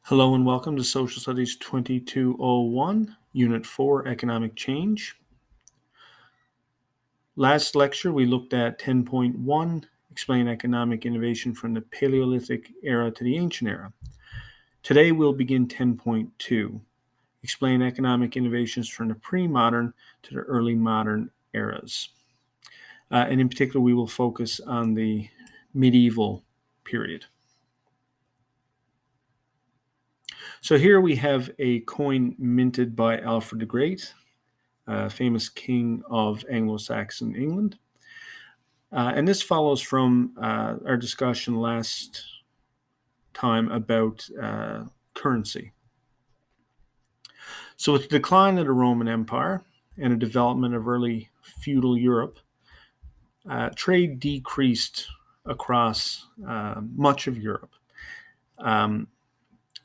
Hello and welcome to Social Studies 2201, Unit 4, Economic Change. Last lecture we looked at 10.1, Explain Economic Innovation from the Paleolithic Era to the Ancient Era. Today we'll begin 10.2, Explain Economic Innovations from the Pre-Modern to the Early Modern Eras. And in particular we will focus on the medieval period. So here we have a coin minted by Alfred the Great, famous king of Anglo-Saxon England. And this follows from our discussion last time about currency. So with the decline of the Roman Empire and the development of early feudal Europe, trade decreased across much of Europe.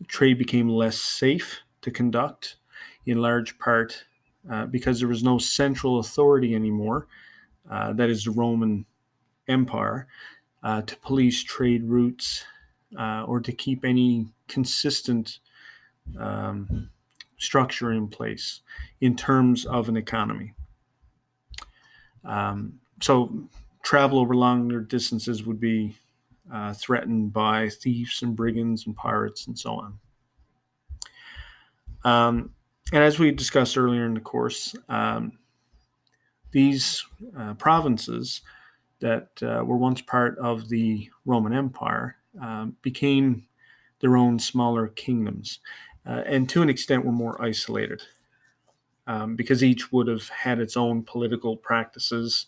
Trade became less safe to conduct, in large part because there was no central authority anymore, that is the Roman Empire, to police trade routes or to keep any consistent structure in place in terms of an economy. So travel over longer distances would be threatened by thieves and brigands and pirates and so on. And as we discussed earlier in the course, these provinces that were once part of the Roman Empire became their own smaller kingdoms, and to an extent were more isolated because each would have had its own political practices,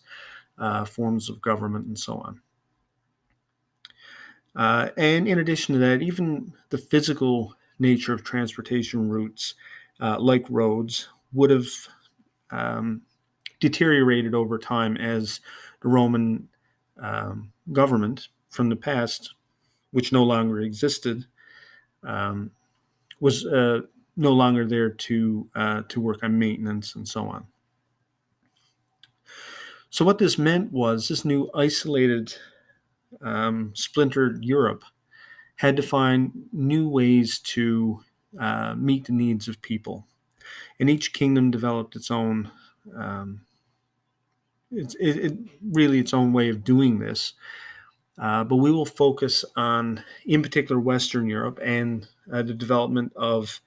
forms of government, and so on. And in addition to that, even the physical nature of transportation routes, like roads, would have deteriorated over time as the Roman government from the past, which no longer existed, was no longer there to work on maintenance and so on. So what this meant was this new isolated, splintered Europe had to find new ways to meet the needs of people. And each kingdom developed its own, really its own way of doing this. But we will focus on, in particular, Western Europe and the development of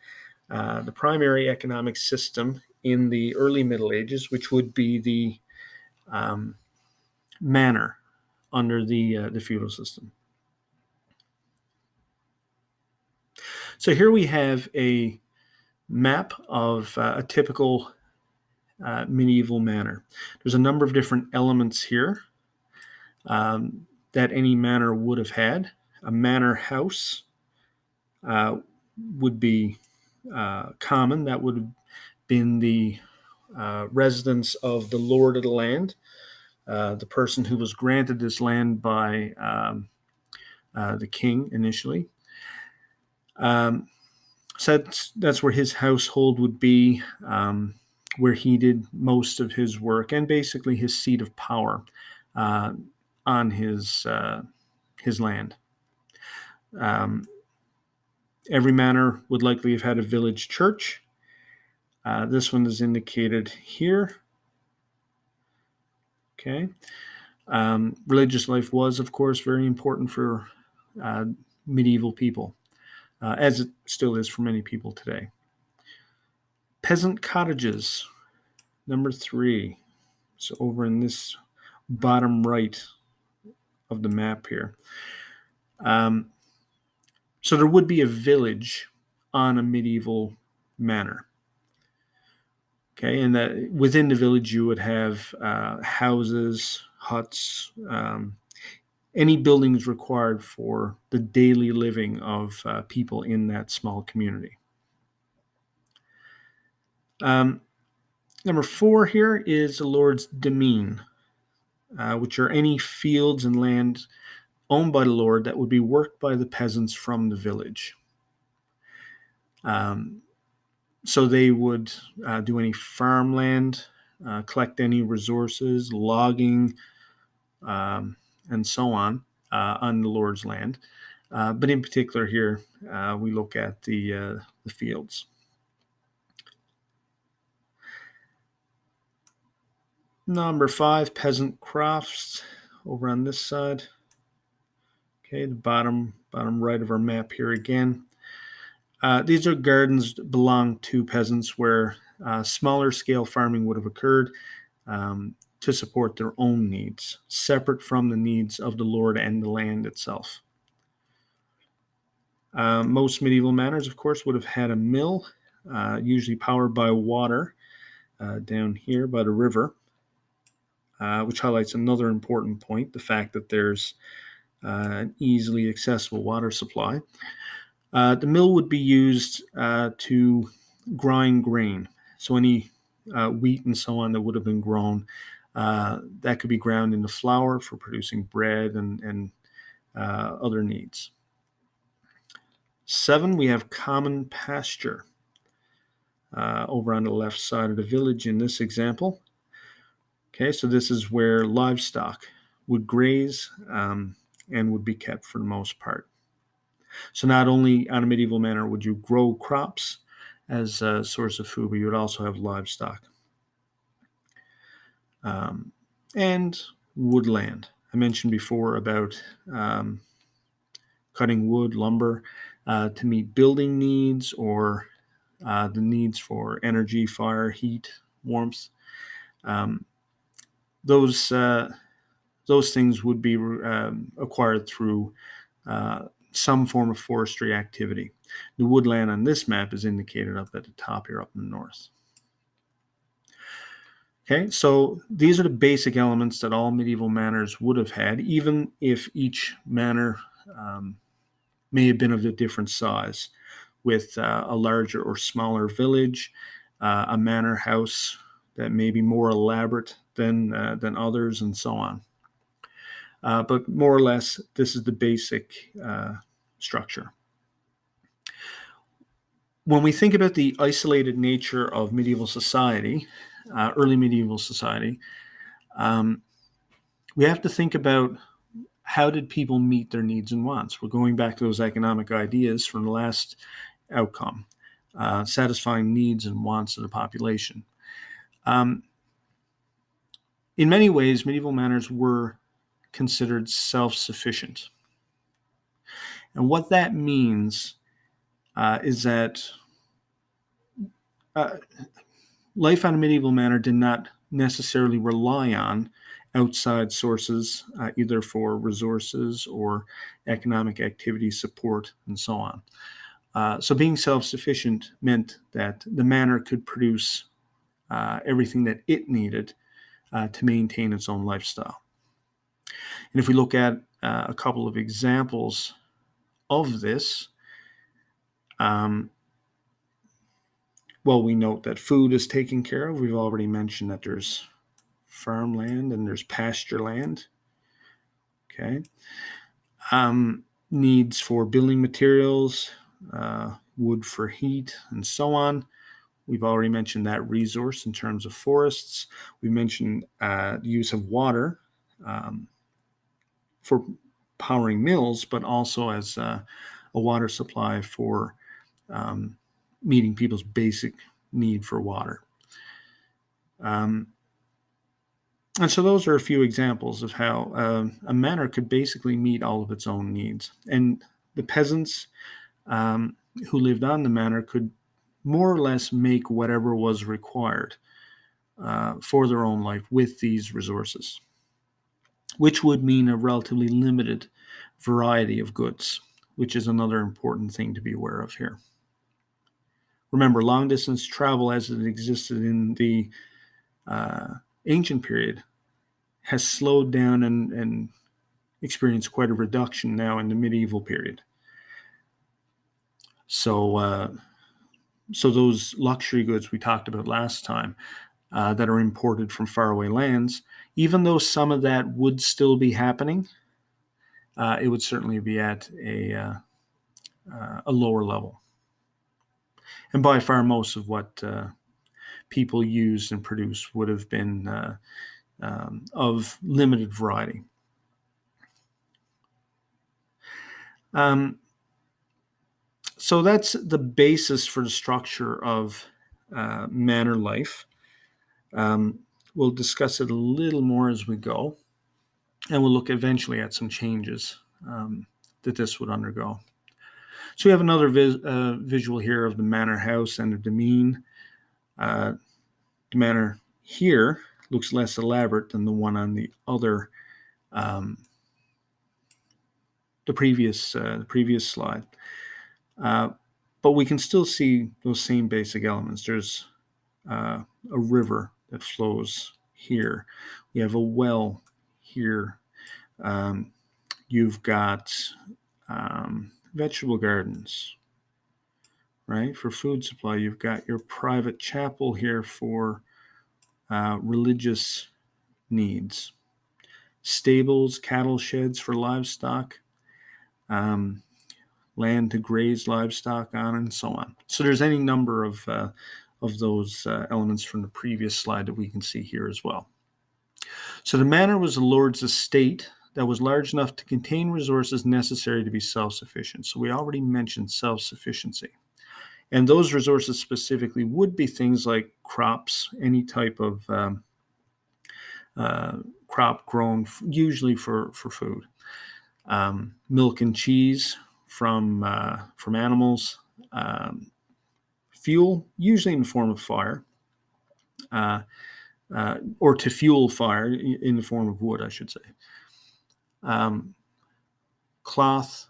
the primary economic system in the early Middle Ages, which would be the manor under the feudal system. So here we have a map of a typical medieval manor. There's a number of different elements here that any manor would have had. A manor house would be common. That would have been the residence of the lord of the land, the person who was granted this land by the king initially. So that's where his household would be, where he did most of his work and basically his seat of power on his land. Every manor would likely have had a village church. This one is indicated here. Okay. Religious life was, of course, very important for medieval people, as it still is for many people today. Peasant cottages, number 3. So over in this bottom right of the map here. So there would be a village on a medieval manor. Okay, and that within the village you would have houses, huts, any buildings required for the daily living of people in that small community. Number 4 here is the Lord's demesne, which are any fields and land owned by the Lord that would be worked by the peasants from the village. So they would do any farmland, collect any resources, logging, and so on the Lord's land. But in particular here, we look at the fields. Number 5, peasant crofts over on this side. Okay, the bottom right of our map here again. These are gardens that belong to peasants where smaller scale farming would have occurred to support their own needs, separate from the needs of the Lord and the land itself. Most medieval manors, of course, would have had a mill, usually powered by water, down here by the river. Which highlights another important point, the fact that there's an easily accessible water supply. The mill would be used to grind grain. So any wheat and so on that would have been grown, that could be ground into flour for producing bread and other needs. 7, we have common pasture over on the left side of the village in this example. Okay, so this is where livestock would graze and would be kept for the most part. So not only on a medieval manor would you grow crops as a source of food, but you would also have livestock. And woodland. I mentioned before about cutting wood, lumber, to meet building needs or the needs for energy, fire, heat, warmth. Those things would be acquired through some form of forestry activity. The woodland on this map is indicated up at the top here, up in the north. Okay, so these are the basic elements that all medieval manors would have had, even if each manor may have been of a different size, with a larger or smaller village, a manor house that may be more elaborate than others, and so on. But more or less, this is the basic structure. When we think about the isolated nature of medieval society, early medieval society, we have to think about how did people meet their needs and wants. We're going back to those economic ideas from the last outcome, satisfying needs and wants of the population. In many ways, medieval manors were considered self-sufficient. And what that means is that life on a medieval manor did not necessarily rely on outside sources, either for resources or economic activity support and so on. So being self-sufficient meant that the manor could produce everything that it needed to maintain its own lifestyle. And if we look at a couple of examples of this, well, we note that food is taken care of. We've already mentioned that there's farmland and there's pasture land. Okay. Needs for building materials, wood for heat, and so on. We've already mentioned that resource in terms of forests. We mentioned the use of water for powering mills, but also as a water supply for meeting people's basic need for water. And so those are a few examples of how a manor could basically meet all of its own needs. And the peasants who lived on the manor could more or less make whatever was required for their own life with these resources, which would mean a relatively limited variety of goods, which is another important thing to be aware of here. Remember, long-distance travel as it existed in the ancient period has slowed down and experienced quite a reduction now in the medieval period. So those luxury goods we talked about last time that are imported from faraway lands, even though some of that would still be happening, it would certainly be at a lower level. And by far, most of what people used and produced would have been of limited variety. So that's the basis for the structure of manor life. We'll discuss it a little more as we go, and we'll look eventually at some changes that this would undergo. So we have another visual here of the manor house and the demesne. The manor here looks less elaborate than the one on the other, the previous slide. But we can still see those same basic elements. There's a river that flows here. We have a well here. You've got vegetable gardens, right? For food supply, you've got your private chapel here for religious needs. Stables, cattle sheds for livestock, land to graze livestock on, and so on. So there's any number of those elements from the previous slide that we can see here as well. So the manor was the lord's estate that was large enough to contain resources necessary to be self-sufficient. So we already mentioned self-sufficiency. And those resources specifically would be things like crops, any type of crop grown usually for food, milk and cheese from animals, fuel usually in the form of fire, or to fuel fire in the form of wood, I should say. Cloth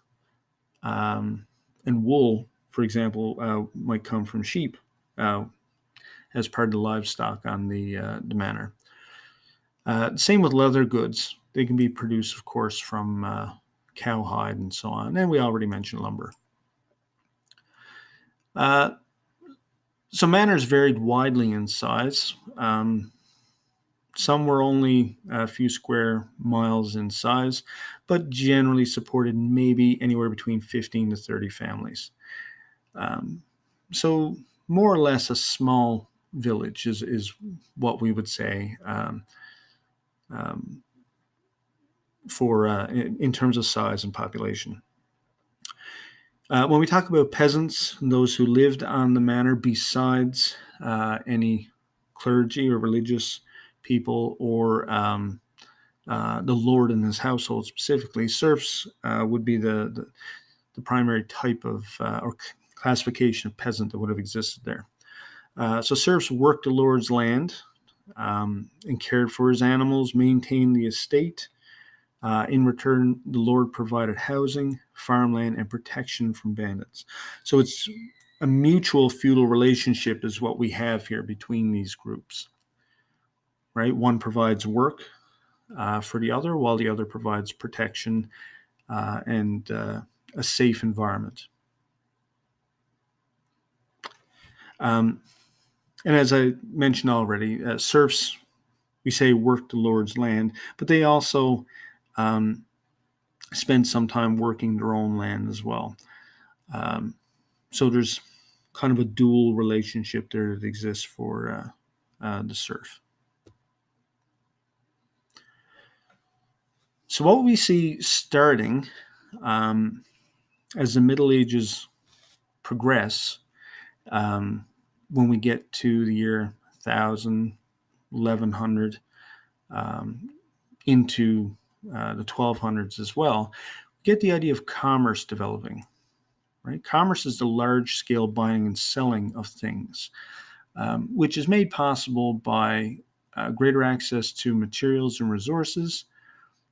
and wool, for example, might come from sheep as part of the livestock on the manor. Same with leather goods. They can be produced, of course, from cowhide and so on. And we already mentioned lumber. So manors varied widely in size. Some were only a few square miles in size, but generally supported maybe anywhere between 15 to 30 families. So more or less a small village is what we would say for in terms of size and population. When we talk about peasants, those who lived on the manor besides any clergy or religious people or the lord and his household specifically, serfs would be the primary type of or classification of peasant that would have existed there. So serfs worked the lord's land and cared for his animals, maintained the estate. In return, the Lord provided housing, farmland, and protection from bandits. So it's a mutual feudal relationship is what we have here between these groups, right? One provides work for the other, while the other provides protection and a safe environment. And as I mentioned already, serfs, we say, worked the Lord's land, but they also spend some time working their own land as well. So there's kind of a dual relationship there that exists for the serf. So what we see starting as the Middle Ages progress, when we get to the year 1000, 1100, into the 1200s as well, we get the idea of commerce developing. Right? Commerce is the large-scale buying and selling of things, which is made possible by greater access to materials and resources,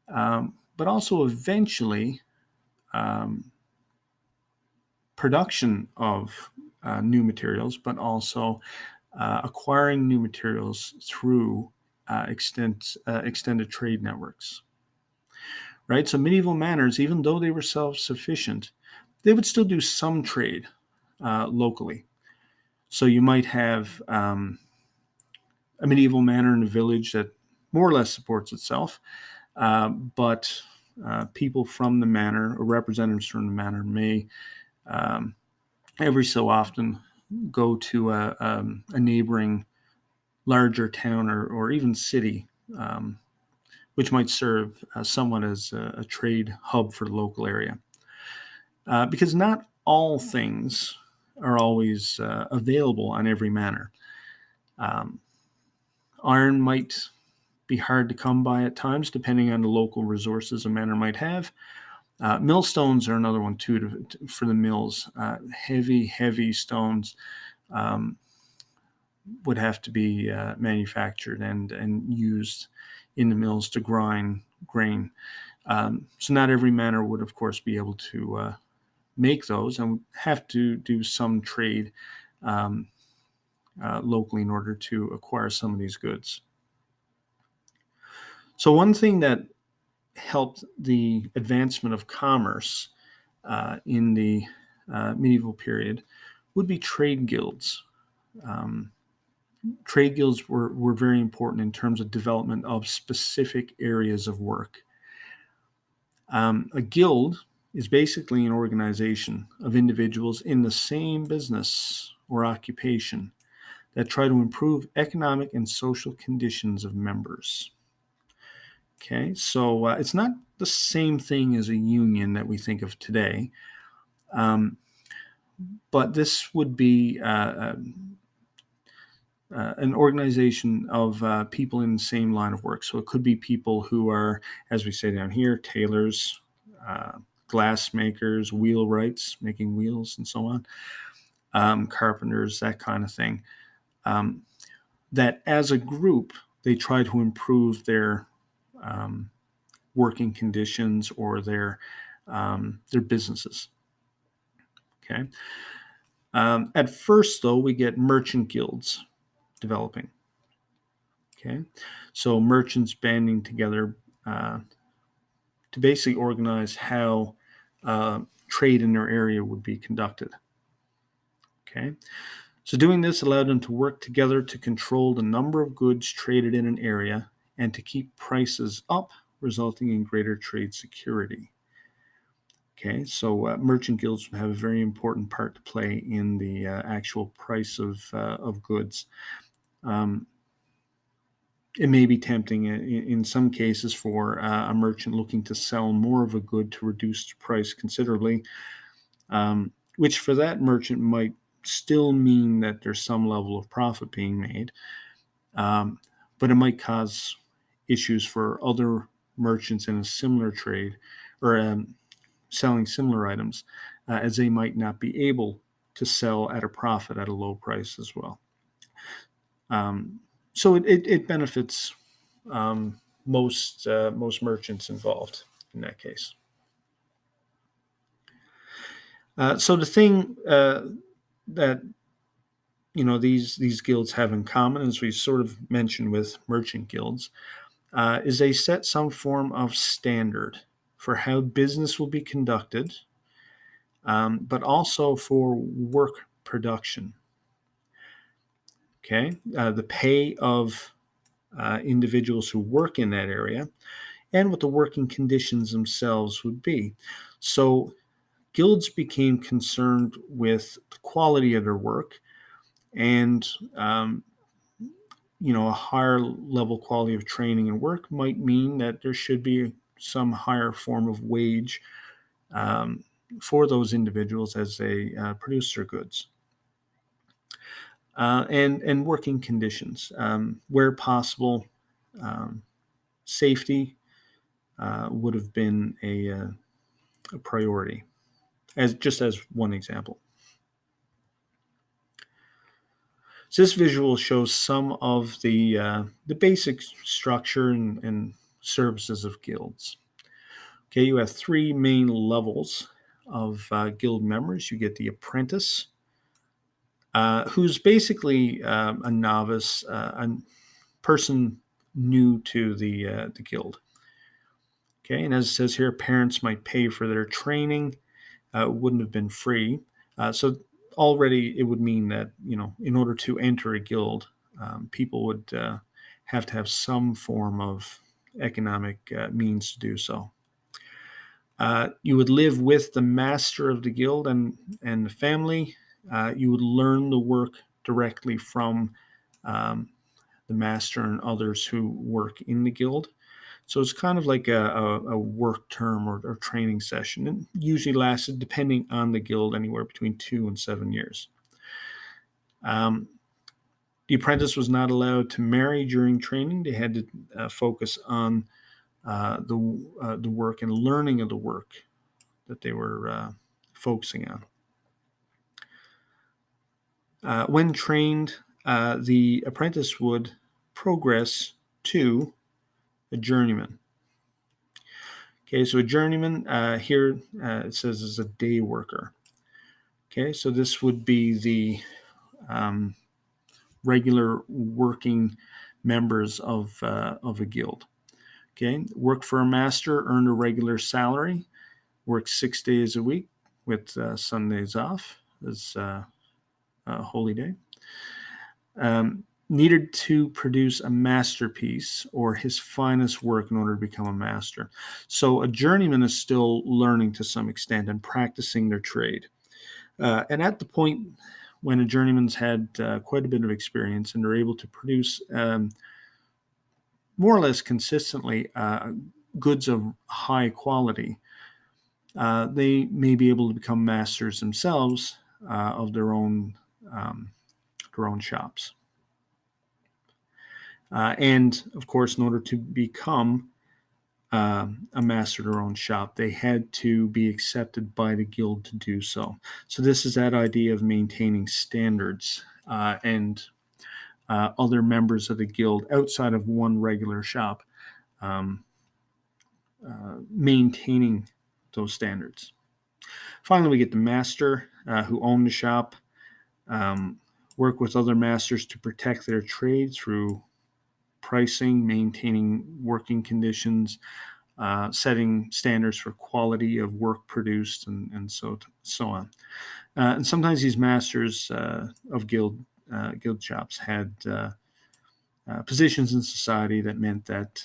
but also eventually production of new materials, but also acquiring new materials through extended trade networks. Right? So medieval manors, even though they were self-sufficient, they would still do some trade locally. So you might have a medieval manor in a village that more or less supports itself, but people from the manor or representatives from the manor may every so often go to a neighboring larger town or even city, which might serve somewhat as a trade hub for the local area. because not all things are always available on every manor. Um, Iron might be hard to come by at times, depending on the local resources a manor might have. Millstones are another one too for the mills. Heavy stones um, would have to be manufactured and used in the mills to grind grain. So not every manor would, of course, be able to make those, and have to do some trade um, locally in order to acquire some of these goods. So one thing that helped the advancement of commerce in the medieval period would be trade guilds. Um, Trade guilds were very important in terms of development of specific areas of work. A guild is basically an organization of individuals in the same business or occupation that try to improve economic and social conditions of members. Okay, so it's not the same thing as a union that we think of today, um, but this would be an organization of people in the same line of work. So it could be people who are, as we say down here, tailors, uh, glass makers, wheelwrights, making wheels, and so on, carpenters, that kind of thing. Um, that as a group, they try to improve their um, working conditions or their businesses. Okay. At first, though, we get merchant guilds developing. Okay, so merchants banding together uh, to basically organize how trade in their area would be conducted. Okay, so doing this allowed them to work together to control the number of goods traded in an area and to keep prices up, resulting in greater trade security. Okay, so merchant guilds have a very important part to play in the actual price of goods. Um, it may be tempting in some cases for a merchant looking to sell more of a good to reduce the price considerably, which for that merchant might still mean that there's some level of profit being made, um, but it might cause issues for other merchants in a similar trade or selling similar items, as they might not be able to sell at a profit at a low price as well. So it benefits most merchants involved in that case. So the thing that these guilds have in common, as we sort of mentioned with merchant guilds, is they set some form of standard for how business will be conducted, but also for work production. Okay, the pay of individuals who work in that area, and what the working conditions themselves would be. So guilds became concerned with the quality of their work, and a higher level quality of training and work might mean that there should be some higher form of wage um, for those individuals as they produce their goods. And working conditions, where possible, um, safety would have been a priority, as one example. So this visual shows some of the basic structure and services of guilds. Okay, you have three main levels of guild members. You get the apprentice, who's basically a novice, a person new to the guild. Okay, and as it says here, parents might pay for their training. Wouldn't have been free. So already it would mean that, in order to enter a guild, people would have to have some form of economic means to do so. You would live with the master of the guild and the family. You would learn the work directly from the master and others who work in the guild. So it's kind of like a work term or training session. It usually lasted, depending on the guild, anywhere between 2 and 7 years. The apprentice was not allowed to marry during training. They had to focus on the work and learning of the work that they were focusing on. When trained, the apprentice would progress to a journeyman. Okay, so a journeyman here it says is a day worker. Okay, so this would be the regular working members of a guild. Okay, work for a master, earn a regular salary, work 6 days a week with Sundays off as a holy day. Needed to produce a masterpiece or his finest work in order to become a master. So a journeyman is still learning to some extent and practicing their trade. And at the point when a journeyman's had quite a bit of experience and they're able to produce more or less consistently goods of high quality, they may be able to become masters themselves of their own shops. And of course, in order to become a master of their own shop, they had to be accepted by the guild to do so. So this is that idea of maintaining standards and other members of the guild outside of one regular shop maintaining those standards. Finally, we get the master who owned the shop, work with other masters to protect their trade through pricing, maintaining working conditions, setting standards for quality of work produced, and so on. And sometimes these masters of guild shops had positions in society that meant that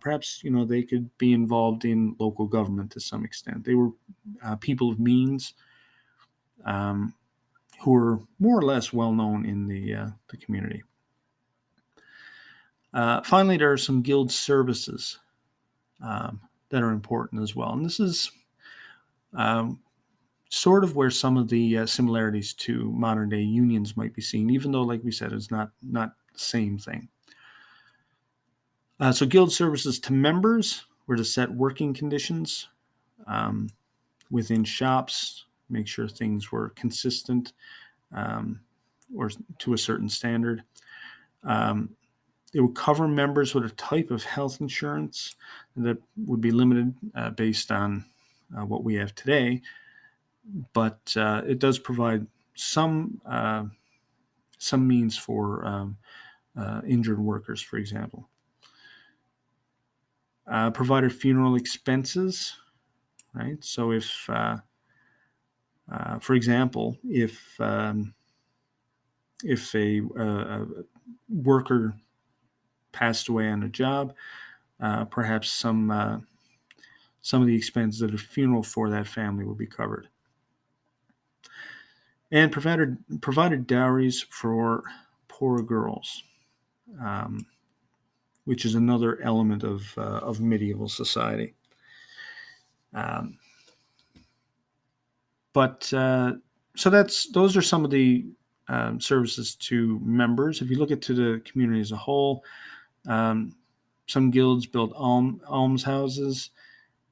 perhaps they could be involved in local government to some extent. They were people of means who were more or less well known in the community. Finally, there are some guild services that are important as well. And this is sort of where some of the similarities to modern day unions might be seen, even though, like we said, it's not the same thing. So guild services to members were to set working conditions within shops, make sure things were consistent or to a certain standard. It would cover members with a type of health insurance that would be limited based on what we have today, but it does provide some means for injured workers, for example. Provided funeral expenses, right? So if, for example, if a worker passed away on a job, perhaps some of the expenses of a funeral for that family will be covered. And provided dowries for poor girls, which is another element of medieval society. So those are some of the services to members. If you look to the community as a whole, some guilds built almshouses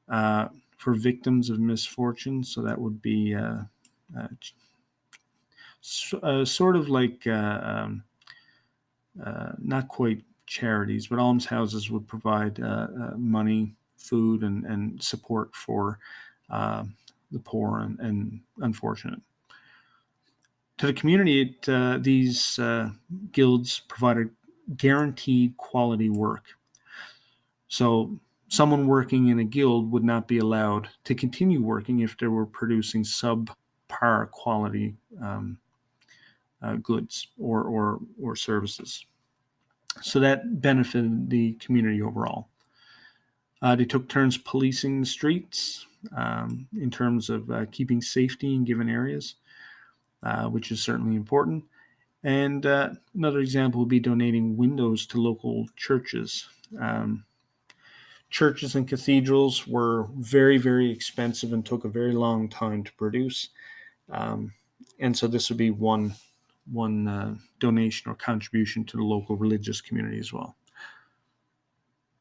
for victims of misfortune. So that would be sort of like not quite charities, but almshouses would provide money, food, and support for the poor and unfortunate. To the community, these guilds provided guaranteed quality work. So someone working in a guild would not be allowed to continue working if they were producing subpar quality goods or services. So that benefited the community overall. They took turns policing the streets in terms of keeping safety in given areas, which is certainly important. And another example would be donating windows to local churches. Churches and cathedrals were very, very expensive and took a very long time to produce. And so this would be one donation or contribution to the local religious community as well.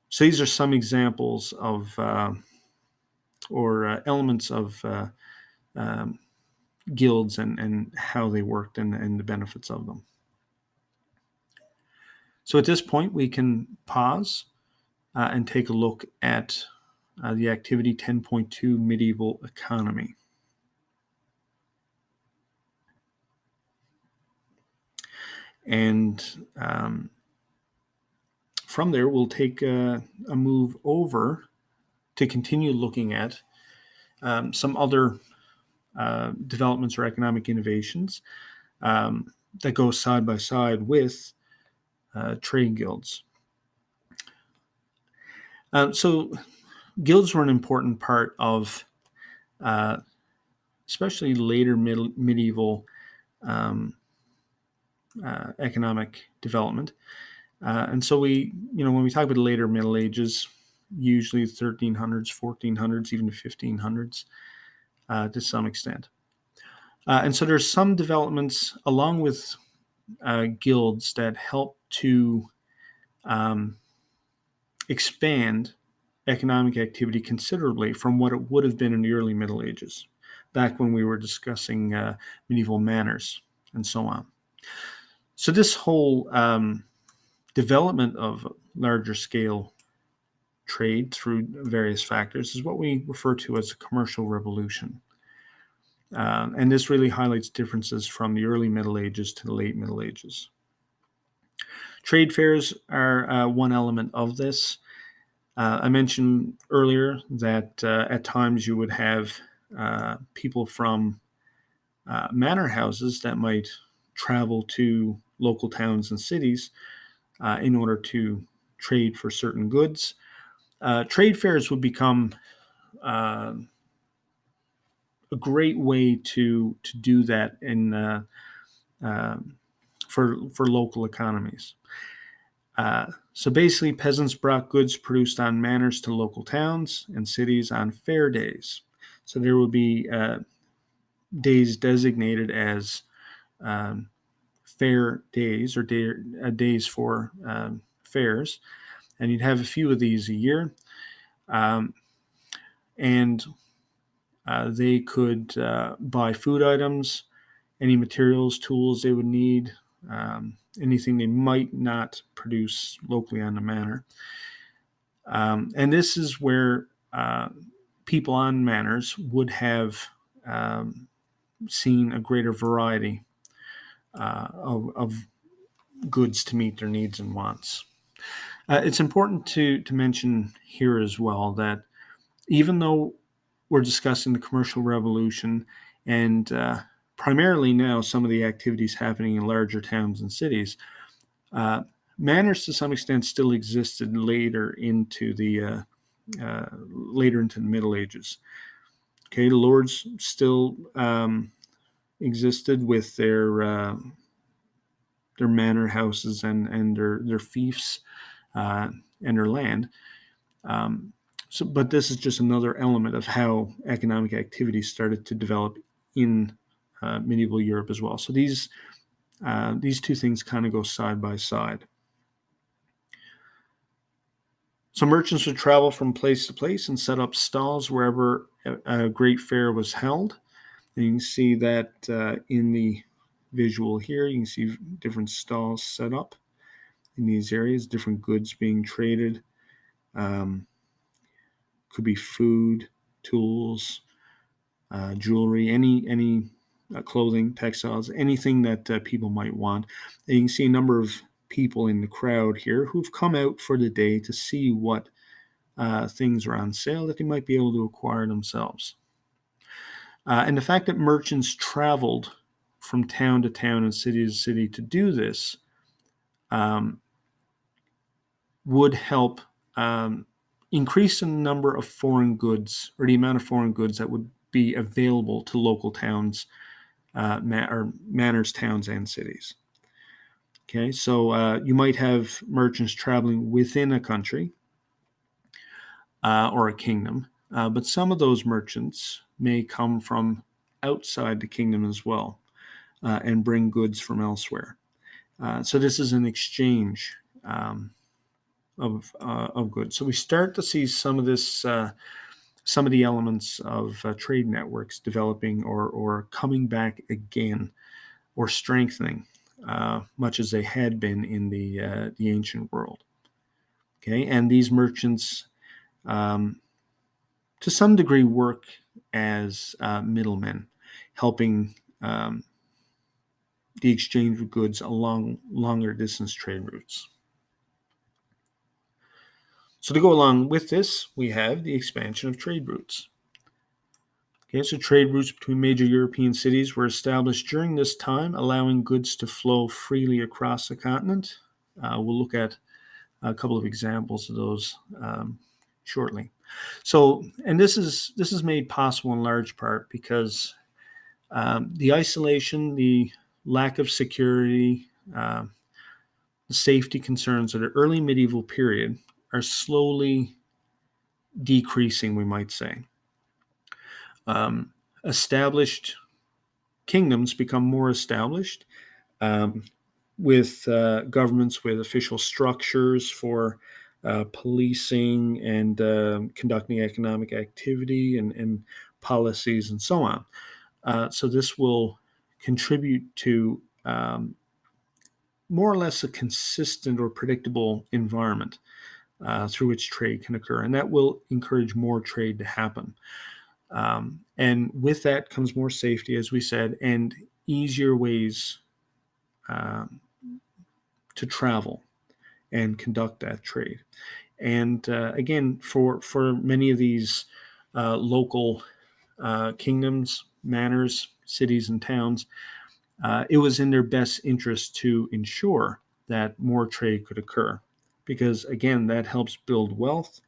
So these are some examples of elements of guilds and how they worked and the benefits of them. So at this point, we can pause and take a look at the activity 10.2 medieval economy. And from there, we'll take a move over to continue looking at some other developments or economic innovations that go side by side with trade guilds. So guilds were an important part of especially later medieval economic development. And so when we talk about the later Middle Ages, usually 1300s, 1400s, even the 1500s to some extent. And so there's some developments along with guilds that help to expand economic activity considerably from what it would have been in the early Middle Ages, back when we were discussing medieval manors and so on. So this whole development of larger scale trade through various factors is what we refer to as the commercial revolution. And this really highlights differences from the early Middle Ages to the late Middle Ages. Trade fairs are one element of this. I mentioned earlier that at times you would have people from manor houses that might travel to local towns and cities in order to trade for certain goods. Trade fairs would become a great way to do that in for local economies. So basically, peasants brought goods produced on manors to local towns and cities on fair days. So there would be days designated as fair days or days for fairs, and you'd have a few of these a year. And they could buy food items, any materials, tools they would need, anything they might not produce locally on the manor. And this is where people on manors would have seen a greater variety of goods to meet their needs and wants. It's important to mention here as well that even though we're discussing the commercial revolution and primarily now some of the activities happening in larger towns and cities, manors to some extent still existed later into the Middle Ages. Okay, the lords still existed with their manor houses and their fiefs and their land. But this is just another element of how economic activity started to develop in medieval Europe as well. So these two things kind of go side by side. So merchants would travel from place to place and set up stalls wherever a great fair was held. And you can see that in the visual here, you can see different stalls set up in these areas, different goods being traded. Could be food, tools, jewelry, any clothing, textiles, anything that people might want. And you can see a number of people in the crowd here who've come out for the day to see what things are on sale that they might be able to acquire themselves. And the fact that merchants traveled from town to town and city to city to do this would help increase the number of foreign goods or the amount of foreign goods that would be available to local towns, or manors, towns, and cities. Okay, so you might have merchants traveling within a country, or a kingdom, but some of those merchants may come from outside the kingdom as well and bring goods from elsewhere. So this is an exchange of goods. So we start to see some of this, some of the elements of trade networks developing or coming back again or strengthening, much as they had been in the ancient world. Okay, and these merchants, to some degree, work as middlemen, helping the exchange of goods along longer distance trade routes. So to go along with this, we have the expansion of trade routes. Okay, so trade routes between major European cities were established during this time, allowing goods to flow freely across the continent. We'll look at a couple of examples of those shortly. So, and this is made possible in large part because the isolation, the lack of security, the safety concerns of the early medieval period are slowly decreasing, we might say. Established kingdoms become more established with governments with official structures for policing and conducting economic activity and policies and so on. So this will contribute to more or less a consistent or predictable environment through which trade can occur, and that will encourage more trade to happen. And with that comes more safety, as we said, and easier ways to travel and conduct that trade. And again, for many of these local kingdoms, manors, cities, and towns, it was in their best interest to ensure that more trade could occur, because again, that helps build wealth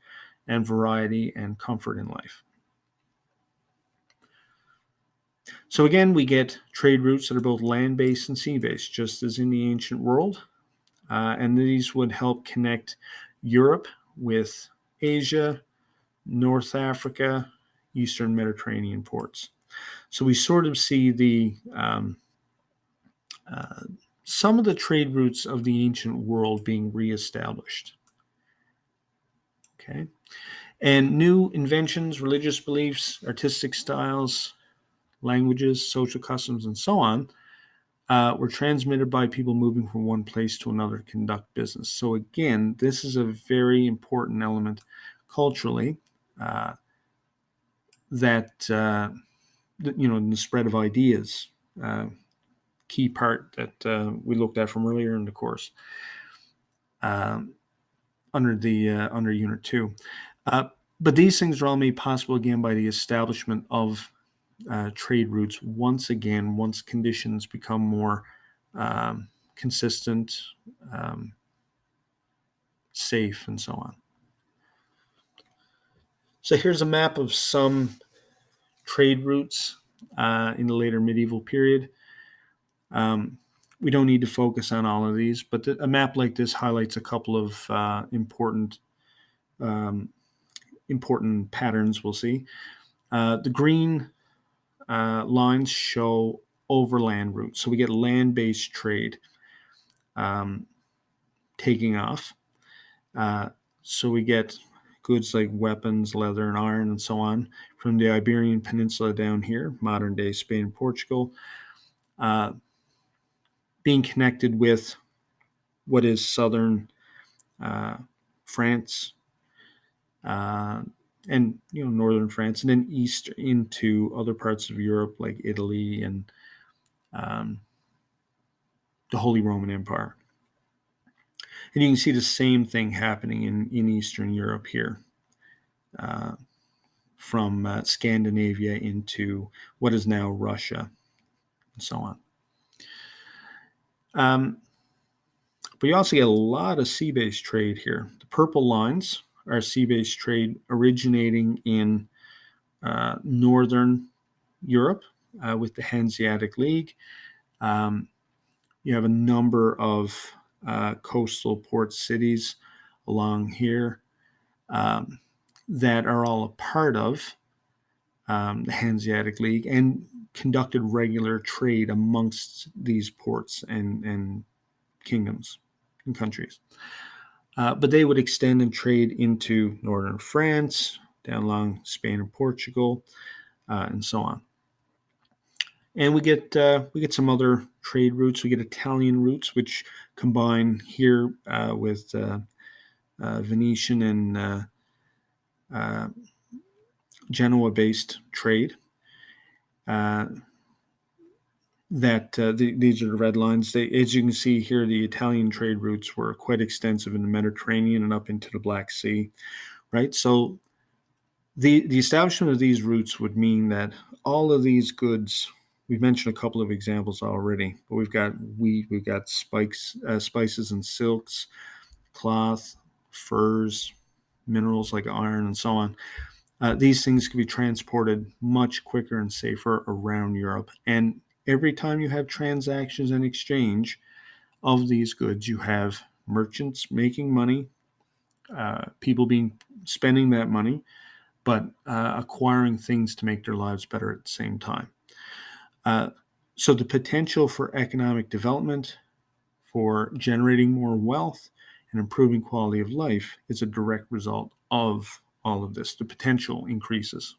and variety and comfort in life. So again, we get trade routes that are both land-based and sea-based, just as in the ancient world. And these would help connect Europe with Asia, North Africa, Eastern Mediterranean ports. So we sort of see the some of the trade routes of the ancient world being reestablished. Okay, and new inventions, religious beliefs, artistic styles, languages, social customs, and so on were transmitted by people moving from one place to another to conduct business. So again, this is a very important element culturally that in the spread of ideas, key part that we looked at from earlier in the course under Unit 2. But these things are all made possible again by the establishment of trade routes once conditions become more consistent, safe, and so on. So here's a map of some trade routes in the later medieval period. We don't need to focus on all of these, but a map like this highlights a couple of important patterns we'll see. The green lines show overland routes. So we get land-based trade taking off. So we get goods like weapons, leather, and iron, and so on from the Iberian Peninsula down here, modern-day Spain and Portugal, being connected with what is southern France and northern France, and then east into other parts of Europe like Italy and the Holy Roman Empire. And you can see the same thing happening in Eastern Europe here, from Scandinavia into what is now Russia, and so on. But you also get a lot of sea-based trade here. The purple lines are sea-based trade originating in northern Europe with the Hanseatic League. You have a number of coastal port cities along here, that are all a part of the Hanseatic League and conducted regular trade amongst these ports and kingdoms and countries. But they would extend and trade into northern France, down along Spain and Portugal, and so on. And we get some other trade routes. We get Italian routes, which combine here with Venetian and Genoa-based trade. These are the red lines. As you can see here, the Italian trade routes were quite extensive in the Mediterranean and up into the Black Sea, right? So the establishment of these routes would mean that all of these goods, we've mentioned a couple of examples already, but we've got wheat, we've got spices and silks, cloth, furs, minerals like iron, and so on. These things can be transported much quicker and safer around Europe. And every time you have transactions and exchange of these goods, you have merchants making money, people spending that money, but acquiring things to make their lives better at the same time. So the potential for economic development, for generating more wealth and improving quality of life is a direct result of all of this. The potential increases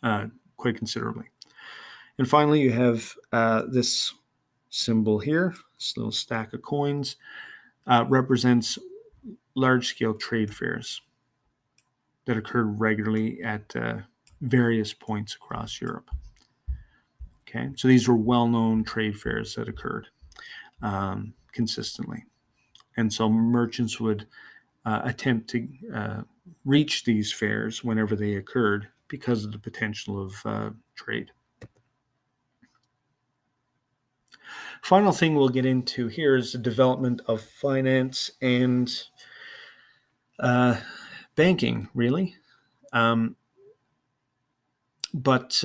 quite considerably. And finally, you have this symbol here, this little stack of coins, represents large-scale trade fairs that occurred regularly at various points across Europe. Okay, so these were well-known trade fairs that occurred consistently. And so merchants would attempt to reach these fairs whenever they occurred because of the potential of trade. Final thing we'll get into here is the development of finance and banking, really. But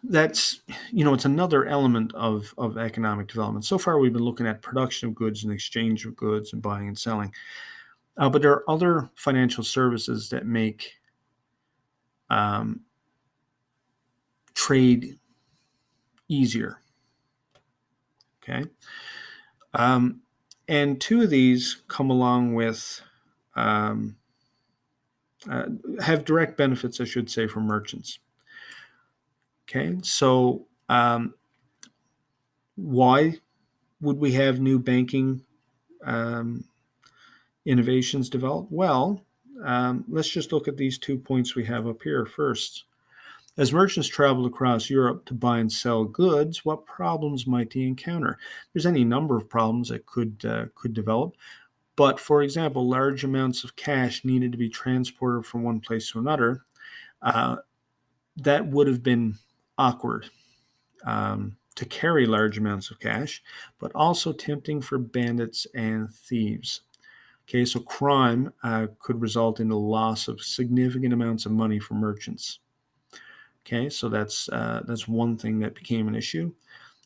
that's, it's another element of economic development. So far, we've been looking at production of goods and exchange of goods and buying and selling. But there are other financial services that make trade easier. Okay. And two of these come along with, have direct benefits, I should say, for merchants. Okay. So why would we have new banking innovations develop? Well, let's just look at these 2 points we have up here first. As merchants traveled across Europe to buy and sell goods, what problems might they encounter? There's any number of problems that could develop. But, for example, large amounts of cash needed to be transported from one place to another. That would have been awkward to carry large amounts of cash, but also tempting for bandits and thieves. Okay, so crime could result in the loss of significant amounts of money for merchants. Okay, so that's one thing that became an issue.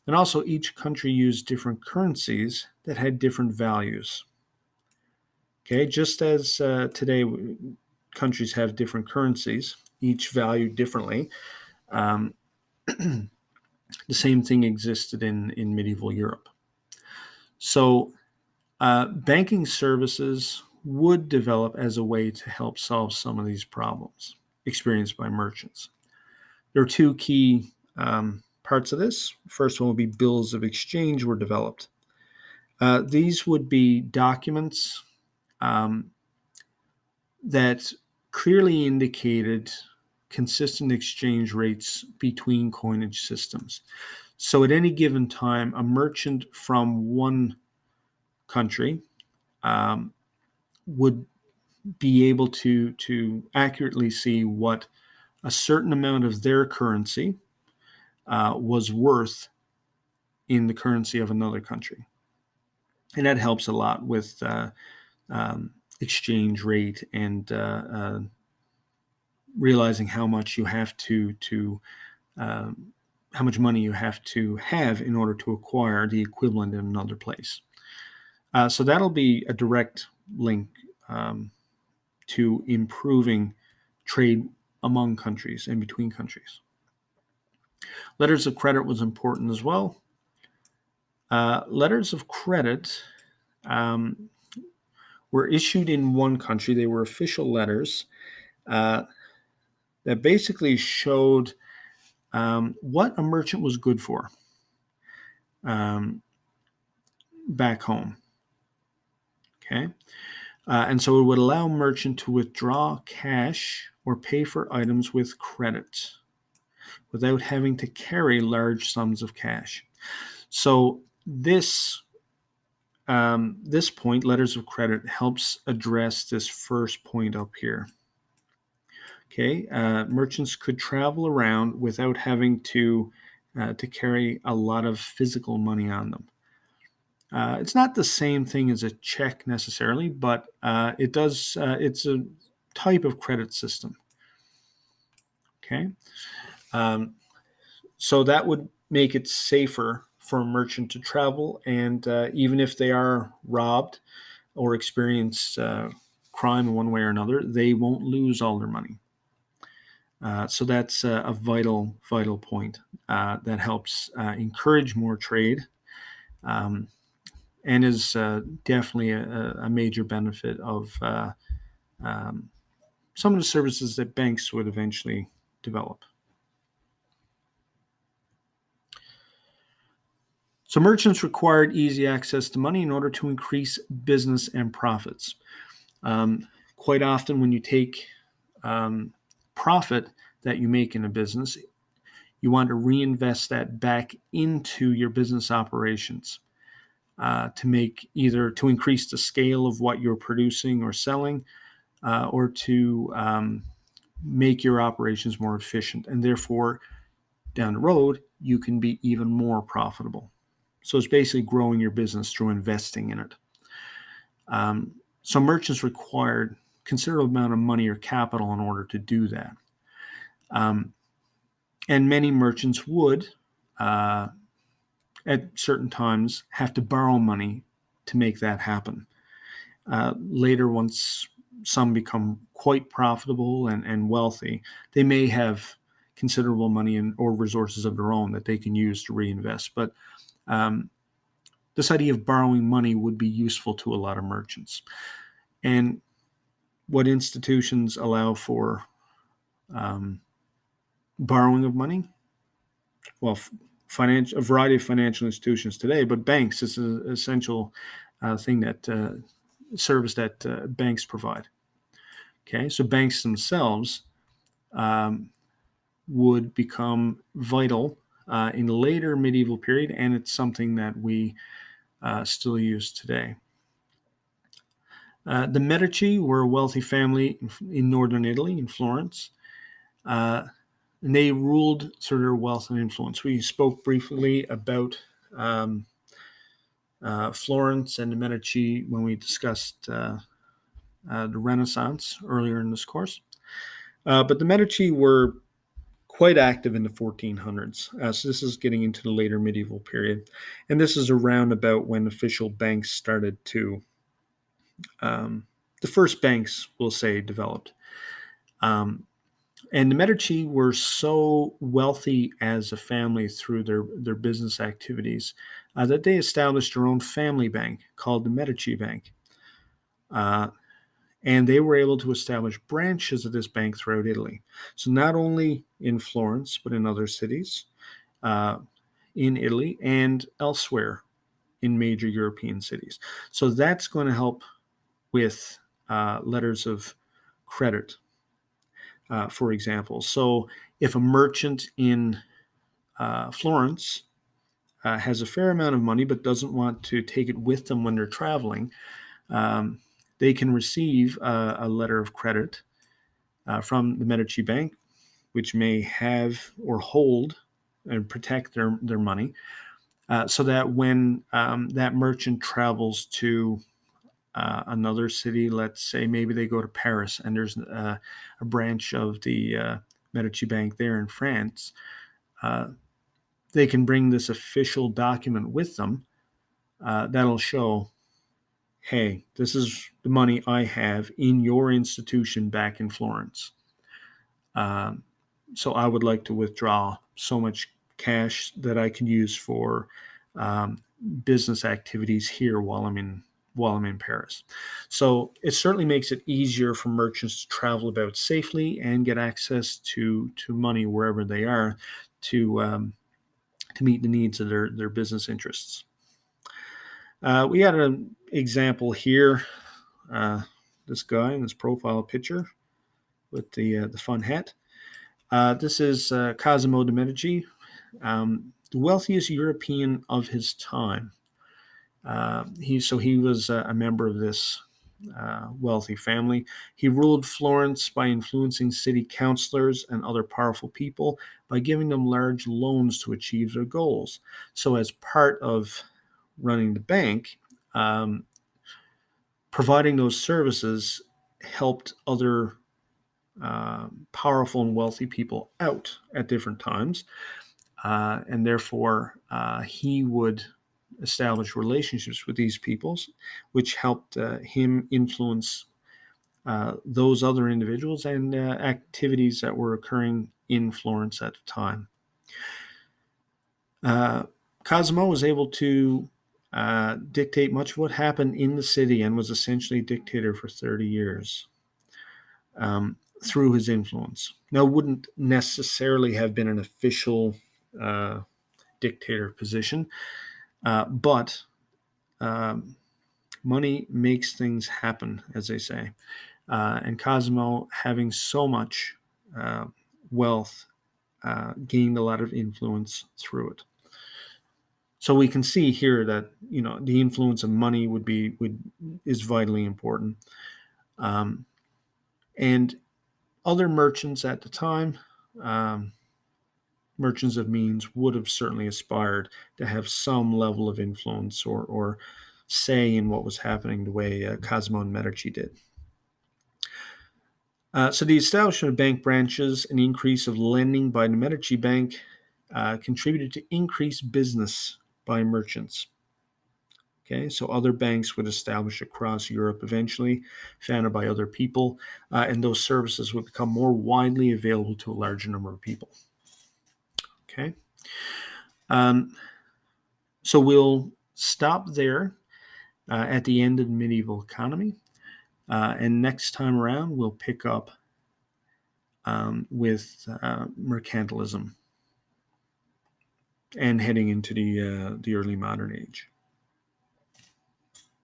And also, each country used different currencies that had different values. Okay, just as today countries have different currencies, each valued differently, the same thing existed in medieval Europe. So banking services would develop as a way to help solve some of these problems experienced by merchants. There are two key parts of this. First one would be bills of exchange were developed. These would be documents that clearly indicated consistent exchange rates between coinage systems. So at any given time, a merchant from one country would be able to accurately see what a certain amount of their currency was worth in the currency of another country. And that helps a lot with exchange rate and realizing how much you have how much money you have to have in order to acquire the equivalent in another place. So that'll be a direct link to improving trade among countries and between countries. Letters of credit was important as well. Letters of credit were issued in one country. They were official letters that basically showed what a merchant was good for back home. Okay. And so it would allow a merchant to withdraw cash or pay for items with credit without having to carry large sums of cash. So this point, letters of credit, helps address this first point up here. Okay, merchants could travel around without having to carry a lot of physical money on them. It's not the same thing as a check necessarily, but it does. It's a type of credit system. Okay, so that would make it safer for a merchant to travel, and even if they are robbed or experience crime in one way or another, they won't lose all their money. So that's a vital point that helps encourage more trade. And is definitely a major benefit of some of the services that banks would eventually develop. So merchants required easy access to money in order to increase business and profits. Quite often when you take profit that you make in a business, you want to reinvest that back into your business operations. To increase the scale of what you're producing or selling, or to make your operations more efficient, and therefore down the road you can be even more profitable. So it's basically growing your business through investing in it. So merchants required considerable amount of money or capital in order to do that, and many merchants would at certain times have to borrow money to make that happen. Later, once some become quite profitable and wealthy, they may have considerable money or resources of their own that they can use to reinvest. But this idea of borrowing money would be useful to a lot of merchants. And what institutions allow for borrowing of money? Well, a variety of financial institutions today, but banks is an essential thing that service that banks provide. Okay, so banks themselves would become vital in the later medieval period, and it's something that we still use today. The Medici were a wealthy family in northern Italy, in Florence. And they ruled through their wealth and influence. We spoke briefly about Florence and the Medici when we discussed the Renaissance earlier in this course. But the Medici were quite active in the 1400s. So this is getting into the later medieval period. And this is around about when official banks started to, the first banks, we'll say, developed. And the Medici were so wealthy as a family through their business activities that they established their own family bank called the Medici Bank. And they were able to establish branches of this bank throughout Italy. So not only in Florence, but in other cities in Italy and elsewhere in major European cities. So that's going to help with letters of credit. For example, so if a merchant in Florence has a fair amount of money but doesn't want to take it with them when they're traveling, they can receive a letter of credit from the Medici Bank, which may have or hold and protect their money, so that when that merchant travels to another city, let's say maybe they go to Paris and there's a branch of the Medici Bank there in France, they can bring this official document with them that'll show, hey, this is the money I have in your institution back in Florence. So I would like to withdraw so much cash that I can use for um, business activities here while I'm in Paris. So it certainly makes it easier for merchants to travel about safely and get access to money wherever they are to meet the needs of their business interests. We had an example here. This guy in this profile picture with the fun hat. This is Cosimo de' Medici, the wealthiest European of his time. He was a member of this wealthy family. He ruled Florence by influencing city councilors and other powerful people by giving them large loans to achieve their goals. So, as part of running the bank, um, providing those services helped other powerful and wealthy people out at different times. And therefore, he would establish relationships with these peoples, which helped him influence those other individuals and activities that were occurring in Florence at the time. Cosimo was able to dictate much of what happened in the city and was essentially dictator for 30 years. Through his influence. Now, wouldn't necessarily have been an official dictator position, but money makes things happen, as they say. And Cosimo, having so much wealth, gained a lot of influence through it. So we can see here that the influence of money is vitally important. And other merchants at the time, merchants of means, would have certainly aspired to have some level of influence or say in what was happening the way Cosimo and Medici did. So the establishment of bank branches and the increase of lending by the Medici Bank contributed to increased business by merchants. Okay, so other banks would establish across Europe eventually, founded by other people, and those services would become more widely available to a larger number of people. Okay, so we'll stop there at the end of the medieval economy, and next time around we'll pick up with mercantilism and heading into the early modern age.